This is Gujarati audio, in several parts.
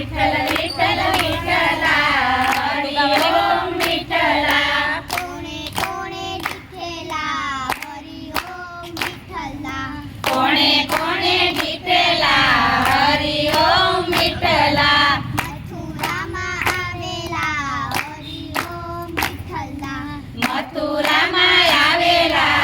વિઠ્ઠલ વિઠ્ઠલ વિઠ્ઠલા હરિ ઓમ વિઠ્ઠલા કોણે કોણે દીઠેલા હરિ ઓમ વિઠ્ઠલા કોણે કોણે દીઠેલા હરિ ઓમ વિઠ્ઠલા મથુરામાં આવેલા હરિ ઓમ વિઠ્ઠલા મથુરામાં આવેલા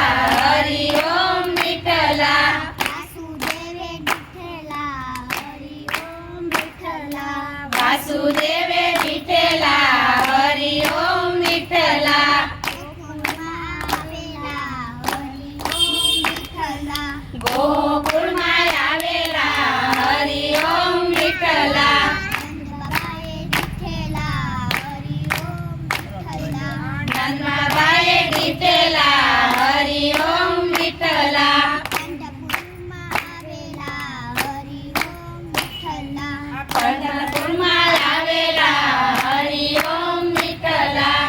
હરિ ઓમ વિઠ્ઠલા વાસુદેવે દીઠેલા હરિ ઓમ વિઠ્ઠલા વાસુદેવે દીઠેલા હરિ ઓમ વિઠ્ઠલા ગોકુળમાં આવેલા હરિ ઓમ વિઠ્ઠલા નંદબાબાએ દીઠેલા હરિ ઓમ વિઠ્ઠલા પંઢરપુરમાં આવેલા હરિ ઓમ વિઠ્ઠલા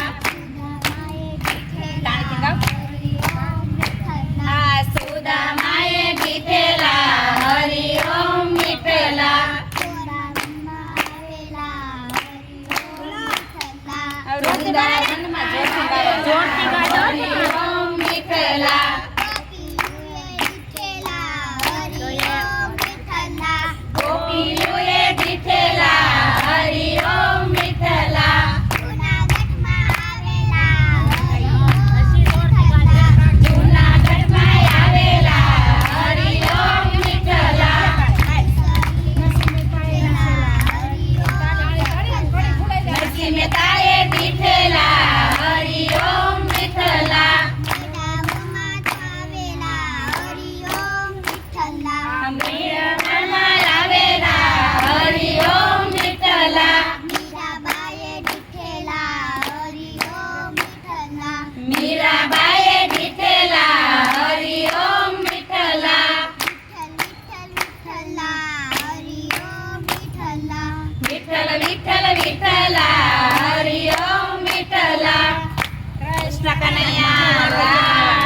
આ સુદામાએ દીઠેલા હરિ ઓમ વિઠ્ઠલા વૃંદાવનમાં જોરથી ગાડો હરિ ઓમ વિઠ્ઠલા ગોપીઓએ દીઠેલા હરિ ઓમ વિઠ્ઠલા જૂનાગઢમાં આવેલા હરિ ઓમ વિઠ્ઠલા નરસિંહ મહેતાએ દીઠેલા હરિ ઓમ વિઠ્ઠલા મીરામાં આવેલા હરિ ઓમ વિઠ્ઠલા મીરાબાઈએ દીઠેલા હરિ ઓમ વિઠ્ઠલા વિઠ્ઠલ વિઠ્ઠલ વિઠ્ઠલા હરિ ઓમ વિઠ્ઠલા કૃષ્ણ કનૈયા લાલ